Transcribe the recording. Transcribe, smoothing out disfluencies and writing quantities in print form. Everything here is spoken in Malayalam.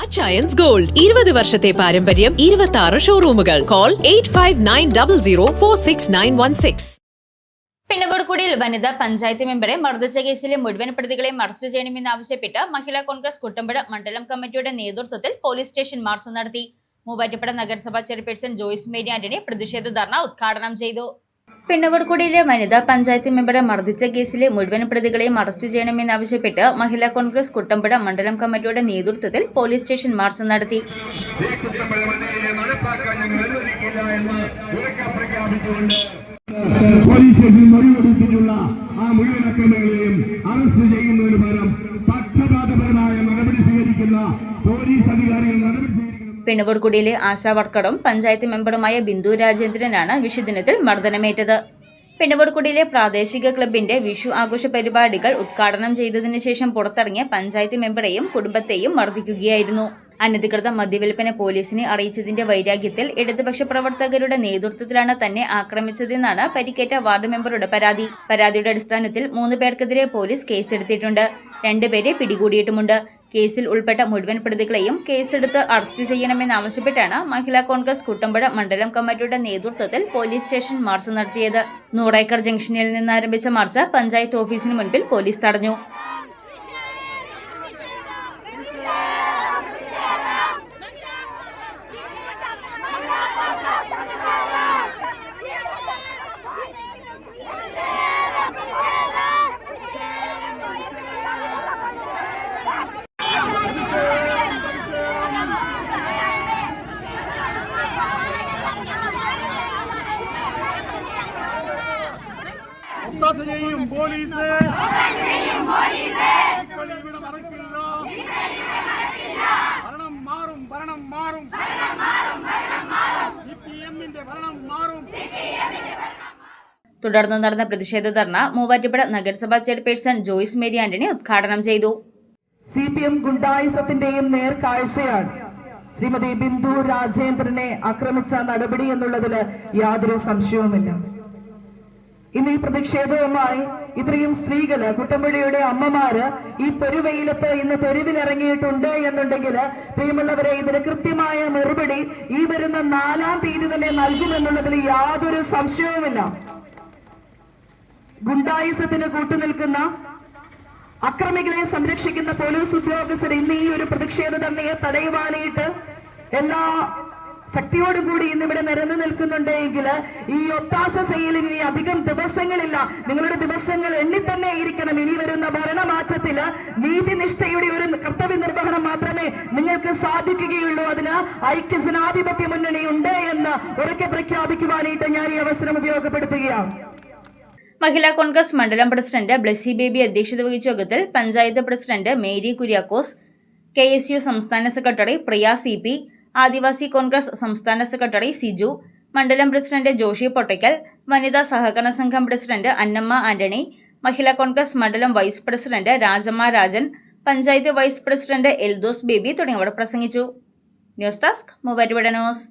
അച്ചയൻസ് ഗോൾഡ് 20 വർഷത്തെ പാരമ്പര്യം 26 ഷോറൂമുകൾ. കോൾ 8590046916. പിന്നകോടുകൂടിയിൽ വനിതാ പഞ്ചായത്ത് മെമ്പറെ മർദ്ദിച്ച കേസിലെ മുഴുവൻ പ്രതികളെയും അറസ്റ്റ് ചെയ്യണമെന്നാവശ്യപ്പെട്ട് മഹിളാ കോൺഗ്രസ് കുട്ടമ്പുഴ മണ്ഡലം കമ്മിറ്റിയുടെ നേതൃത്വത്തിൽ പോലീസ് സ്റ്റേഷൻ മാർച്ച് നടത്തി. മൂവാറ്റുപുഴ നഗരസഭാ ചെയർപേഴ്സൺ ജോയ്സ് മേരി ആന്റണി പ്രതിഷേധ ധർണ ഉദ്ഘാടനം ചെയ്തു. പിന്നകോടുകൂടിയിലെ വനിതാ പഞ്ചായത്ത് മെമ്പറെ മർദ്ദിച്ച കേസിലെ മുഴുവൻ പ്രതികളെയും അറസ്റ്റ് ചെയ്യണമെന്നാവശ്യപ്പെട്ട് മഹിളാ കോൺഗ്രസ് കുട്ടമ്പുഴ മണ്ഡലം കമ്മിറ്റിയുടെ നേതൃത്വത്തിൽ പോലീസ് സ്റ്റേഷൻ മാർച്ച് നടത്തി. പോലീസ് സ്റ്റേഷൻ മറികടന്നിട്ടുള്ള ആ മുഴുവൻ അക്രമങ്ങളെയും അറസ്റ്റ് ചെയ്യുന്നതിന് പകരം പക്ഷപാതപരമായ നടപടി സ്വീകരിക്കുന്ന പോലീസ് അധികാരികൾ നടപടി സ്വീകരിക്കണം. പിന്നകോടുകൂടിയിലെ ആശാ വർക്കറും പഞ്ചായത്ത് മെമ്പറുമായ ബിന്ദു രാജേന്ദ്രനാണ് വിഷുദിനത്തിൽ മർദ്ദനമേറ്റത്. പിന്നകോടുകൂടിയിലെ പ്രാദേശിക ക്ലബിന്റെ വിഷു ആഘോഷ പരിപാടികൾ ഉദ്ഘാടനം ചെയ്തതിനു ശേഷം പുറത്തിറങ്ങിയ പഞ്ചായത്ത് മെമ്പറെയും കുടുംബത്തെയും മർദ്ദിക്കുകയായിരുന്നു. അനധികൃത മദ്യവിൽപ്പന പോലീസിനെ അറിയിച്ചതിന്റെ വൈരാഗ്യത്തിൽ ഇടതുപക്ഷ പ്രവർത്തകരുടെ നേതൃത്വത്തിലാണ് തന്നെ ആക്രമിച്ചതെന്നാണ് പരിക്കേറ്റ വാർഡ് മെമ്പറുടെ പരാതി. പരാതിയുടെ അടിസ്ഥാനത്തിൽ 3 പേർക്കെതിരെ പോലീസ് കേസെടുത്തിട്ടുണ്ട്. 2 പേരെ പിടികൂടിയിട്ടുമുണ്ട്. കേസിൽ ഉൾപ്പെട്ട മുഴുവൻ പ്രതികളെയും കേസെടുത്ത് അറസ്റ്റ് ചെയ്യണമെന്നാവശ്യപ്പെട്ടാണ് മഹിളാ കോൺഗ്രസ് കുട്ടമ്പുഴ മണ്ഡലം കമ്മിറ്റിയുടെ നേതൃത്വത്തിൽ പോലീസ് സ്റ്റേഷൻ മാർച്ച് നടത്തിയത്. 100 ഏക്കർ ജംഗ്ഷനിൽ നിന്ന് ആരംഭിച്ച മാർച്ച് പഞ്ചായത്ത് ഓഫീസിന് മുൻപിൽ പോലീസ് തടഞ്ഞു. പോലീസ് ഭരണം മാറും, ഭരണം മാറും, സിപിഎമ്മിന്റെ ഭരണം മാറും. തുടർന്ന് നടന്ന പ്രതിഷേധ ധർണ മൂവാറ്റുപുഴ നഗരസഭാ ചെയർപേഴ്സൺ ജോയ്സ് മേരി ആന്റണി ഉദ്ഘാടനം ചെയ്തു. സിപിഎം ഗുണ്ടായിസത്തിന്റെയും നേർക്കാഴ്ചയാണ് ശ്രീമതി ബിന്ദു രാജേന്ദ്രനെ ആക്രമിച്ച നടപടി എന്നുള്ളതിൽ യാതൊരു സംശയവുമില്ല. ഇന്ന് ഈ പ്രതിഷേധവുമായി ഇത്രയും സ്ത്രീകള്, കുട്ടമ്പുഴയുടെ അമ്മമാര് ഈ പെരുവെയിലത്ത് ഇന്ന് തെരുവിലിറങ്ങിയിട്ടുണ്ട് എന്നുണ്ടെങ്കിൽ പ്രിയമുള്ളവരെ, ഇതിന് കൃത്യമായ മറുപടി ഈ വരുന്ന 4-ാം തീയതി തന്നെ നൽകുമെന്നുള്ളതിൽ യാതൊരു സംശയവുമില്ല. ഗുണ്ടായിസത്തിന് കൂട്ടുനിൽക്കുന്ന, അക്രമികളെ സംരക്ഷിക്കുന്ന പോലീസ് ഉദ്യോഗസ്ഥർ ഇന്ന് ഈ ഒരു പ്രതിഷേധ ധർണയെ തടയുവാനായിട്ട് എല്ലാ ശക്തിയോടുകൂടി ഇന്നിവിടെ നിരന്നു നിൽക്കുന്നുണ്ടെങ്കിൽ ഈ ഒത്താശ ചെയ്യലിന് ഇനി അധികം ദിവസങ്ങളില്ല. നിങ്ങളുടെ ദിവസങ്ങൾ എണ്ണി തന്നെ ഇരിക്കണം. ഇനി വരുന്ന ഭരണമാറ്റത്തില് നീതിനിഷ്ഠയുടെ ഒരു കർത്തവ്യ നിർവഹണം മാത്രമേ നിങ്ങൾക്ക് സാധിക്കുകയുള്ളൂ. അതിന് ഐക്യജനാധിപത്യ മുന്നണി ഉണ്ട് എന്ന് ഉറക്കെ പ്രഖ്യാപിക്കുവാനായിട്ട് ഞാൻ ഈ അവസരം ഉപയോഗപ്പെടുത്തുകയാണ്. മഹിളാ കോൺഗ്രസ് മണ്ഡലം പ്രസിഡന്റ് ബ്ലസി ബേബി അധ്യക്ഷത വഹിച്ച യോഗത്തിൽ panchayat president Mary Kuriakose, KSU സംസ്ഥാന സെക്രട്ടറി പ്രിയ CP, ആദിവാസി കോൺഗ്രസ് സംസ്ഥാന സെക്രട്ടറി സിജു, മണ്ഡലം പ്രസിഡന്റ് ജോഷി പൊട്ടയ്ക്കൽ, വനിതാ സഹകരണ സംഘം പ്രസിഡന്റ് അന്നമ്മ ആന്റണി, മഹിളാ കോൺഗ്രസ് മണ്ഡലം vice president Rajamma Rajan, panchayat vice president Eldhose Baby തുടങ്ങിയവർ പ്രസംഗിച്ചു. News desk Muvattupuzha news.